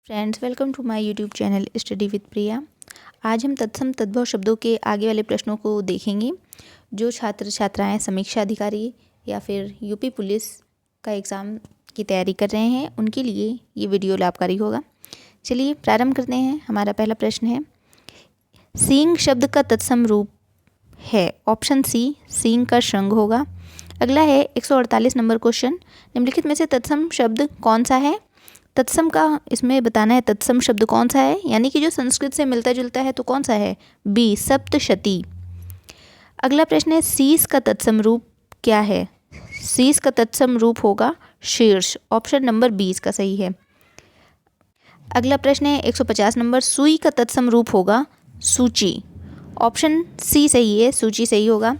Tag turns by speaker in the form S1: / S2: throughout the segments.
S1: Friends, welcome to my YouTube channel study with Priya. आज हम तत्सम तद्भव शब्दों के आगे वाले प्रश्नों को देखेंगे। जो छात्र छात्राएं समीक्षा अधिकारी या फिर यूपी पुलिस का एग्ज़ाम की तैयारी कर रहे हैं उनके लिए ये वीडियो लाभकारी होगा। चलिए प्रारंभ करते हैं। हमारा पहला प्रश्न है, सींग शब्द का तत्सम रूप है। ऑप्शन सी सींग का श्रृंग होगा। अगला है 148 नंबर क्वेश्चन, निम्नलिखित में से तत्सम शब्द कौन सा है। तत्सम का इसमें बताना है तत्सम शब्द कौन सा है, यानी कि जो संस्कृत से मिलता जुलता है तो कौन सा है, बी सप्तशती। अगला प्रश्न है, शीस का तत्सम रूप क्या है। शीस का तत्सम रूप होगा शीर्ष। ऑप्शन नंबर 20 का सही है। अगला प्रश्न है 150 नंबर, सुई का तत्सम रूप होगा सूची। ऑप्शन सी सही है, सूची सही होगा।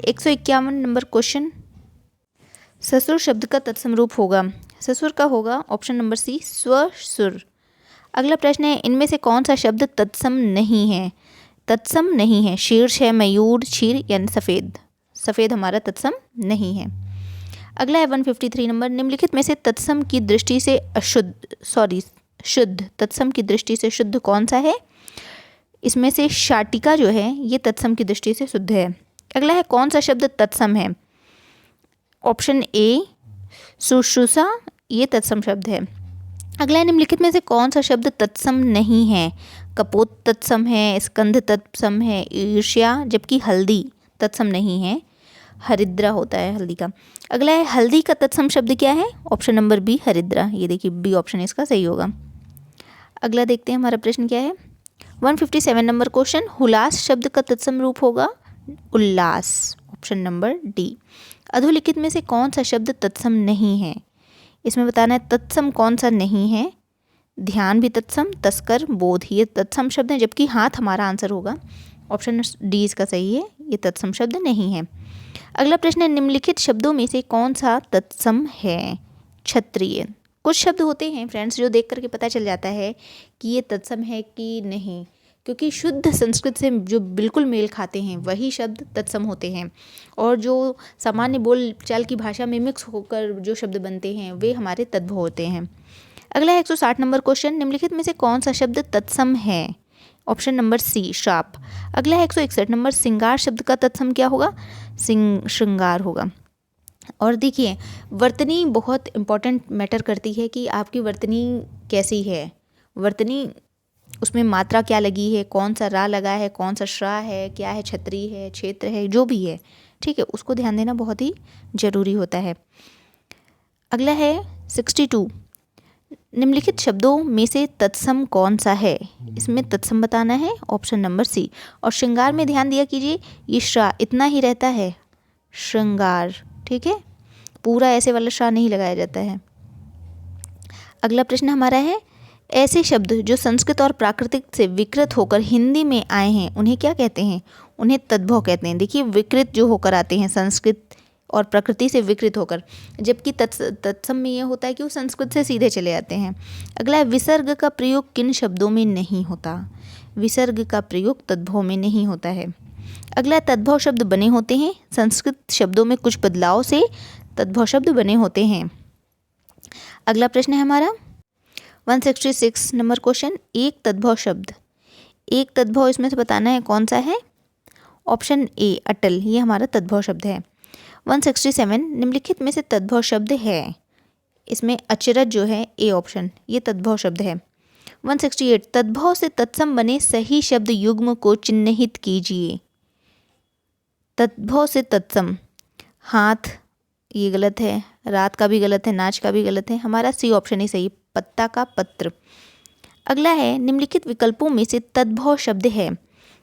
S1: 151 नंबर क्वेश्चन, ससुर शब्द का तत्सम रूप होगा। ससुर का होगा ऑप्शन नंबर सी स्वसुर। अगला प्रश्न है, इनमें से कौन सा शब्द तत्सम नहीं है। तत्सम नहीं है, शीर्ष है मयूर, क्षीर यानी सफ़ेद। सफ़ेद हमारा तत्सम नहीं है। अगला है 153 नंबर, निम्नलिखित में से तत्सम की दृष्टि से शुद्ध तत्सम की दृष्टि से शुद्ध कौन सा है। इसमें से शाटिका जो है ये तत्सम की दृष्टि से शुद्ध है। अगला है, कौन सा शब्द तत्सम है। ऑप्शन ए शुश्रूषा ये तत्सम शब्द है। अगला है, निम्नलिखित में से कौन सा शब्द तत्सम नहीं है। कपोत तत्सम है, स्कंध तत्सम है, ईर्ष्या, जबकि हल्दी तत्सम नहीं है, हरिद्रा होता है हल्दी का। अगला है, हल्दी का तत्सम शब्द क्या है। ऑप्शन नंबर बी हरिद्रा। ये देखिए बी ऑप्शन इसका सही होगा। अगला देखते हैं हमारा प्रश्न क्या है। 157 नंबर क्वेश्चन, हुलास शब्द का तत्सम रूप होगा उल्लास। Option number D. अधोलिखित में से कौन सा शब्द तत्सम नहीं है। इसमें बताना है तत्सम कौन सा नहीं है। ध्यान भी तत्सम, तस्कर, बोध ये तत्सम शब्द हैं, जबकि हाथ हमारा आंसर होगा। ऑप्शन डी इसका सही है, ये तत्सम शब्द नहीं है। अगला प्रश्न है, निम्नलिखित शब्दों में से कौन सा तत्सम है। क्षत्रिय। कुछ शब्द होते हैं फ्रेंड्स जो देख करके पता चल जाता है कि ये तत्सम है कि नहीं, क्योंकि शुद्ध संस्कृत से जो बिल्कुल मेल खाते हैं वही शब्द तत्सम होते हैं, और जो सामान्य बोल चाल की भाषा में मिक्स होकर जो शब्द बनते हैं वे हमारे तद्भव होते हैं। अगला है 160 नंबर क्वेश्चन, निम्नलिखित में से कौन सा शब्द तत्सम है। ऑप्शन नंबर सी श्राप। अगला है 161 नंबर, श्रृंगार शब्द का तत्सम क्या होगा। श्रृंगार होगा। और देखिए वर्तनी बहुत इंपॉर्टेंट मैटर करती है कि आपकी वर्तनी कैसी है। वर्तनी उसमें मात्रा क्या लगी है, कौन सा रा लगा है, कौन सा श्रा है, क्या है, छत्री है, क्षेत्र है, जो भी है, ठीक है, उसको ध्यान देना बहुत ही ज़रूरी होता है। अगला है 62, निम्नलिखित शब्दों में से तत्सम कौन सा है। इसमें तत्सम बताना है। Option number C. और श्रृंगार में ध्यान दिया कीजिए, ये श्रा इतना ही रहता है, श्रृंगार, ठीक है, पूरा ऐसे वाला श्रा नहीं लगाया जाता है। अगला प्रश्न हमारा है, ऐसे शब्द जो संस्कृत और प्राकृतिक से विकृत होकर हिंदी में आए हैं उन्हें क्या कहते हैं। उन्हें तद्भव कहते हैं। देखिए विकृत जो होकर आते हैं संस्कृत और प्रकृति से विकृत होकर, जबकि तत्सम में ये होता है कि वो संस्कृत से सीधे चले आते हैं। अगला है, विसर्ग का प्रयोग किन शब्दों में नहीं होता। विसर्ग का प्रयोग तद्भव में नहीं होता है। अगला, तद्भव शब्द बने होते हैं संस्कृत शब्दों में कुछ बदलाव से तद्भव शब्द बने होते हैं। अगला प्रश्न है हमारा 166 नंबर क्वेश्चन, एक तद्भव शब्द। एक तद्भव इसमें से बताना है कौन सा है। ऑप्शन ए अटल, ये हमारा तद्भव शब्द है। 167, निम्नलिखित में से तद्भव शब्द है। इसमें अचरज जो है ए ऑप्शन, ये तद्भव शब्द है। 168, तद्भव से तत्सम बने सही शब्द युग्म को चिन्हित कीजिए। तद्भव से तत्सम, हाथ ये गलत है, रात का भी गलत है, नाच का भी गलत है, हमारा सी ऑप्शन ही सही, पत्ता का पत्र। अगला है, निम्नलिखित विकल्पों में से तद्भव शब्द है।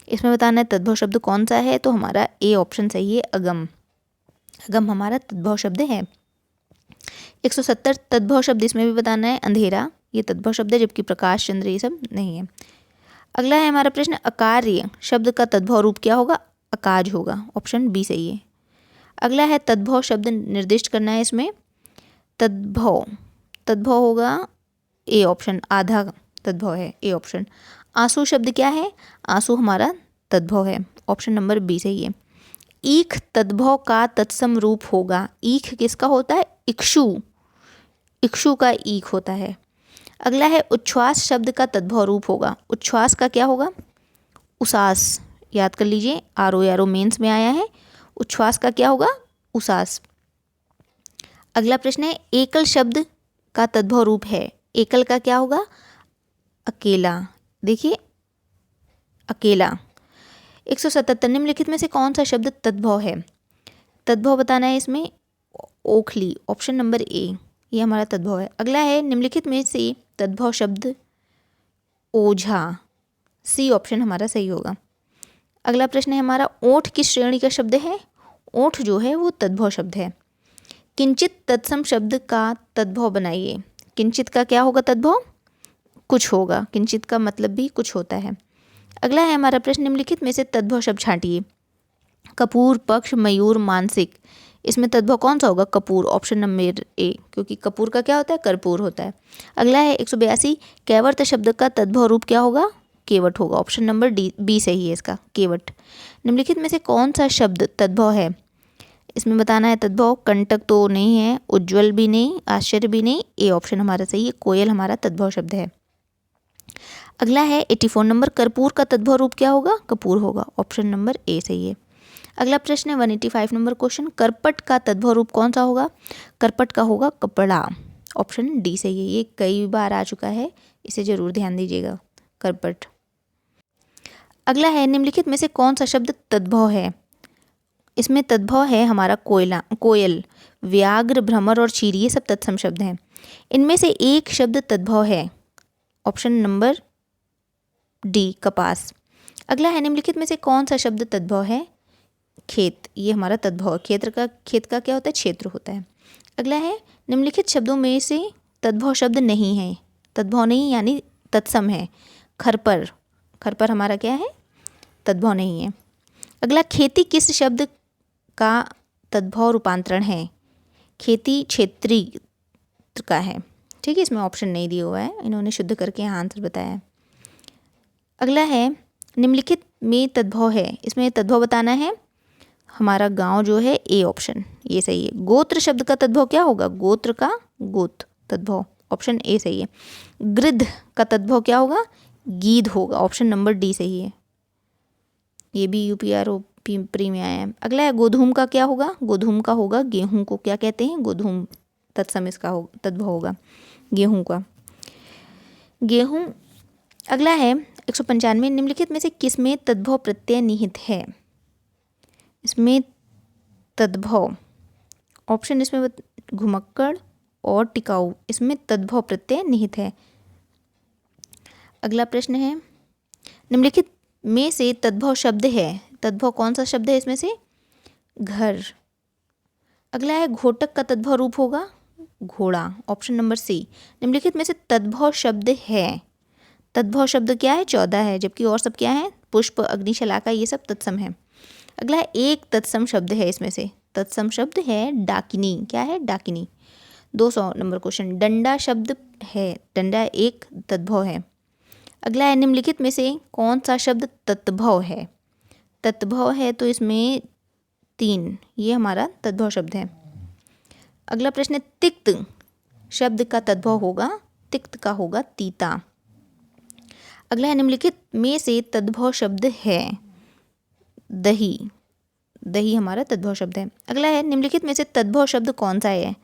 S1: इसमें बताना है तद्भव शब्द कौन सा है, तो हमारा ए ऑप्शन सही है, अगम। अगम हमारा तद्भव शब्द है। 170, तद्भव शब्द इसमें भी बताना है, अंधेरा ये तद्भव शब्द है, जबकि प्रकाश, चंद्र ये सब नहीं है। अगला है हमारा प्रश्न, अकार्य शब्द का तद्भव रूप क्या होगा। अकाज होगा। ऑप्शन बी सही है। अगला है, तद्भव शब्द निर्दिष्ट करना है। इसमें तद्भव तद्भव होगा ए ऑप्शन, आधा तद्भव है, ए ऑप्शन। आंसू शब्द क्या है। आंसू हमारा तद्भव है। ऑप्शन नंबर बी सही है। ईख तद्भव का तत्सम रूप होगा। ईख किसका होता है, इक्षु, इक्षु का ईख होता है। अगला है उच्छ्वास शब्द का तद्भव रूप होगा। उच्छ्वास का क्या होगा? उसास। याद कर लीजिए, आरो मेंस में आया है। उच्छ्वास का क्या होगा? उसास। अगला प्रश्न है एकल शब्द का तद्भव रूप है। एकल का क्या होगा? अकेला। देखिए, अकेला। 177 निम्नलिखित में से कौन सा शब्द तद्भव है? तद्भव बताना है इसमें ओखली, ऑप्शन नंबर ए, ये हमारा तद्भव है। अगला है निम्नलिखित में से तद्भव शब्द ओझा, सी ऑप्शन हमारा सही होगा। अगला प्रश्न है हमारा ओठ किस श्रेणी का शब्द है? ओठ जो है वो तद्भव शब्द है। किंचित तत्सम शब्द का तद्भव बनाइए। किंचित का क्या होगा तद्भव? कुछ होगा। किंचित का मतलब भी कुछ होता है। अगला है हमारा प्रश्न निम्नलिखित में से तद्भव शब्द छांटिए। कपूर, पक्ष, मयूर, मानसिक, इसमें तद्भव कौन सा होगा? कपूर, ऑप्शन नंबर ए, क्योंकि कपूर का क्या होता है? कर्पूर होता है। अगला है 182 कैवर्त शब्द का तद्भव रूप क्या होगा? केवट होगा, ऑप्शन नंबर डी, बी सही है इसका, केवट। निम्नलिखित में से कौन सा शब्द तद्भव है? इसमें बताना है तद्भव। कंटक तो नहीं है, उज्ज्वल भी नहीं, आश्चर्य भी नहीं, ए ऑप्शन हमारा सही है, कोयल हमारा तद्भव शब्द है। अगला है 84 नंबर कर्पूर का तद्भव रूप क्या होगा? कपूर होगा, ऑप्शन नंबर ए सही है। अगला प्रश्न है 185 नंबर क्वेश्चन, करपट का तद्भव रूप कौन सा होगा? करपट का होगा कपड़ा, ऑप्शन डी सही है। ये कई बार आ चुका है, इसे जरूर ध्यान दीजिएगा, करपट। अगला है निम्नलिखित में से कौन सा शब्द तद्भव है? इसमें तद्भव है हमारा कोयला, कोयल, व्याघ्र, भ्रमर और चीर, ये सब तत्सम शब्द हैं। इनमें से एक शब्द तद्भव है, ऑप्शन नंबर डी, कपास। अगला है निम्नलिखित में से कौन सा शब्द तद्भव है? खेत, ये हमारा तद्भव है। खेत का क्या होता है? क्षेत्र होता है। अगला है निम्नलिखित शब्दों में से तद्भव शब्द नहीं है। तद्भव नहीं यानी तत्सम है। खरपर, खरपर हमारा क्या है? तद्भव नहीं है। अगला खेती किस शब्द का तद्भव रूपांतरण है? खेती क्षेत्रीय का है, ठीक है, इसमें ऑप्शन नहीं दिया हुआ है, इन्होंने शुद्ध करके यहाँ आंसर बताया है। अगला है निम्नलिखित में तद्भव है, इसमें तद्भव बताना है हमारा गांव जो है, ए ऑप्शन, ये सही है। गोत्र शब्द का तद्भव क्या होगा? गोत्र का गोत तद्भव, ऑप्शन ए सही है। गृध का तद्भव क्या होगा? गीध होगा, ऑप्शन नंबर डी सही है। ये भी यूपीआरओपी प्री में आया है। अगला है गोधूम का क्या होगा? गोधूम का होगा गेहूं को क्या कहते हैं? गोधूम, तत्सम इसका तद्भव होगा गेहूं का, गेहूं। अगला है 195 निम्नलिखित में से किस में तद्भव प्रत्यय निहित है? इसमें तद्भव ऑप्शन इसमें घुमक्कड़ और टिकाऊ, इसमें तद्भव प्रत्यय निहित है। अगला प्रश्न है निम्नलिखित में से तद्भव शब्द है, तद्भव कौन सा शब्द है इसमें से? घर। अगला है घोटक का तद्भव रूप होगा घोड़ा, ऑप्शन नंबर सी। निम्नलिखित में से तद्भव शब्द है, तद्भव शब्द क्या है? 14 है, जबकि और सब क्या है? पुष्प, अग्नि, शलाका, ये सब तत्सम है। अगला है एक तत्सम शब्द है, इसमें से तत्सम शब्द है डाकिनी, क्या है? डाकिनी। 200 नंबर क्वेश्चन, डंडा शब्द है, डंडा एक तद्भव है। अगला है निम्नलिखित में से कौन सा शब्द तत्भव है? तत्भव है तो इसमें 3, ये हमारा तद्भव शब्द है। अगला प्रश्न है तिक्त शब्द का तद्भव होगा, तिक्त का होगा तीता। अगला है निम्नलिखित में से तद्भव शब्द है दही, दही हमारा तद्भव शब्द है। अगला है निम्नलिखित में से तद्भव शब्द कौन सा है?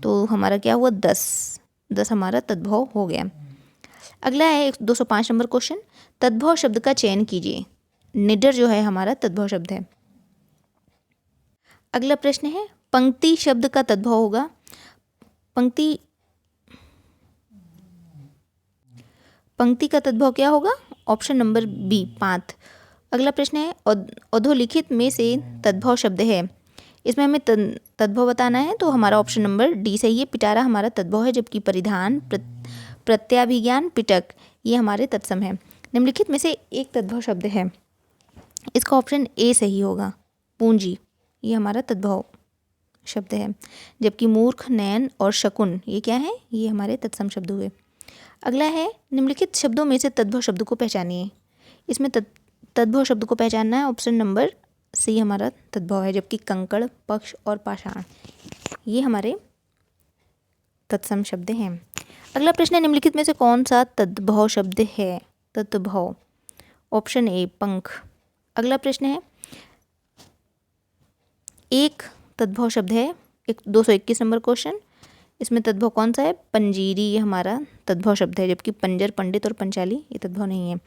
S1: तो हमारा क्या हुआ? 10 हमारा तद्भव हो गया। अगला है 205 नंबर क्वेश्चन, तद्भव शब्द का चयन कीजिए। निडर जो है हमारा तद्भव शब्द है। अगला प्रश्न है पंक्ति शब्द का तद्भव होगा, पंक्ति का तद्भव क्या होगा? ऑप्शन नंबर बी, पांत। अगला प्रश्न है अधोलिखित में से तद्भव शब्द है, इसमें हमें तद्भव बताना है, तो हमारा ऑप्शन नंबर डी सही है। पिटारा हमारा तद्भव है, जबकि परिधान, प्रत्याभिज्ञान, पिटक, ये हमारे तत्सम है। निम्नलिखित में से एक तद्भव शब्द है, इसका ऑप्शन ए सही होगा, पूंजी, ये हमारा तद्भव शब्द है। जबकि मूर्ख, नयन और शकुन, ये क्या है? ये हमारे तत्सम शब्द हुए। अगला है निम्नलिखित शब्दों में से तद्भव शब्द को पहचानिए। इसमें तद्भव शब्द को पहचानना है, ऑप्शन नंबर सी हमारा तद्भव है। जबकि कंकड़, पक्ष और पाषाण, ये हमारे तत्सम शब्द हैं। अगला प्रश्न है, निम्नलिखित में से कौन सा तद्भव शब्द है? तद्भव, ऑप्शन ए पंख। अगला प्रश्न है, एक तद्भव शब्द है, 221 नंबर क्वेश्चन, इसमें तद्भव कौन सा है? पंजीरी, ये हमारा तद्भव शब्द है, जबकि पंजर, पंडित और पंचाली ये तद्भव नहीं है।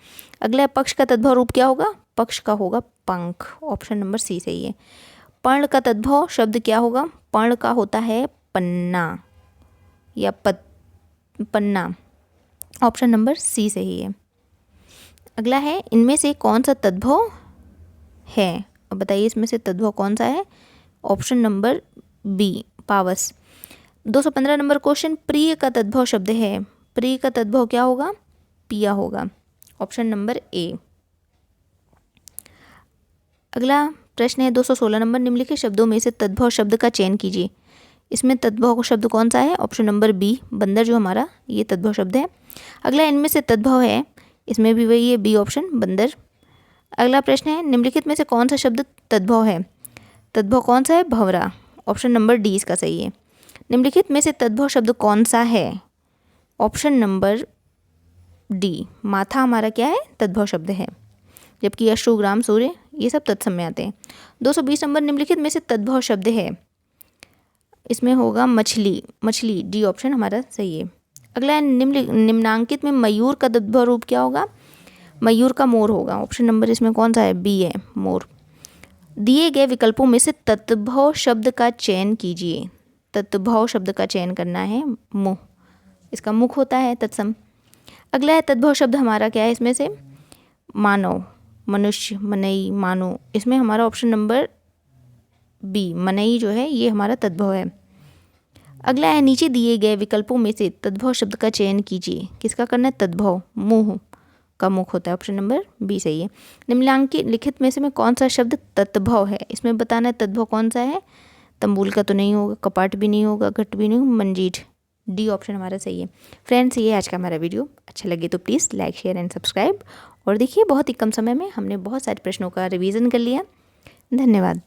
S1: अगला है, पक्ष का तद्भव रूप क्या होगा? पक्ष का होगा पंख, ऑप्शन नंबर सी सही है। पर्ण का तद्भव शब्द क्या होगा? पर्ण का होता है पन्ना या पन्ना, ऑप्शन नंबर सी सही है। अगला है, इनमें से कौन सा तद्भव है? अब बताइए इसमें से तद्भव कौन सा है? ऑप्शन नंबर बी, पावस। 215 नंबर क्वेश्चन, प्रिय का तद्भव शब्द है, प्रिय का तद्भव क्या होगा? पिया होगा, ऑप्शन नंबर ए। अगला प्रश्न है 216 नंबर, निम्नलिखित शब्दों में से तद्भव शब्द का चयन कीजिए। इसमें तद्भव शब्द कौन सा है? ऑप्शन नंबर बी, बंदर, जो हमारा ये तद्भव शब्द है। अगला, इनमें से तद्भव है, इसमें भी वही है, बी ऑप्शन, बंदर। अगला प्रश्न है, निम्नलिखित में से कौन सा शब्द तद्भव है? तद्भव कौन सा है? भंवरा, ऑप्शन नंबर डी इसका सही है। निम्नलिखित में से तद्भव शब्द कौन सा है? ऑप्शन नंबर डी, माथा हमारा क्या है? तद्भव शब्द है, जबकि अश्रु, ग्राम, सूर्य ये सब तत्सम में आते हैं। 220 नंबर, निम्नलिखित में से तद्भव शब्द है, इसमें होगा मछली, मछली, डी ऑप्शन हमारा सही है। अगला है, निम्नांकित में मयूर का तद्भव रूप क्या होगा? मयूर का मोर होगा, ऑप्शन नंबर इसमें कौन सा है? बी है, मोर। दिए गए विकल्पों में से तद्भव शब्द का चयन कीजिए। तद्भव शब्द का चयन करना है, मुँह, इसका मुख होता है तत्सम। अगला है, तद्भव शब्द हमारा क्या है इसमें से? मानव, मनुष्य, मनई, मानो, इसमें हमारा ऑप्शन नंबर बी, मनई जो है ये हमारा तद्भव है। अगला है, नीचे दिए गए विकल्पों में से तद्भव शब्द का चयन कीजिए। किसका करना है? तद्भव, मुँह का मुख होता है, ऑप्शन नंबर बी सही है। निम्नलिखित लिखित में से में कौन सा शब्द तद्भव है? इसमें बताना है तद्भव कौन सा है। तंबूल का तो नहीं होगा, कपाट भी नहीं होगा, घट भी नहीं होगा, मंजीठ, डी ऑप्शन हमारा सही है। फ्रेंड्स, ये आज का हमारा वीडियो अच्छा लगे तो please like, share and subscribe. और देखिए, बहुत ही कम समय में हमने बहुत सारे प्रश्नों का रिवीजन कर लिया। धन्यवाद।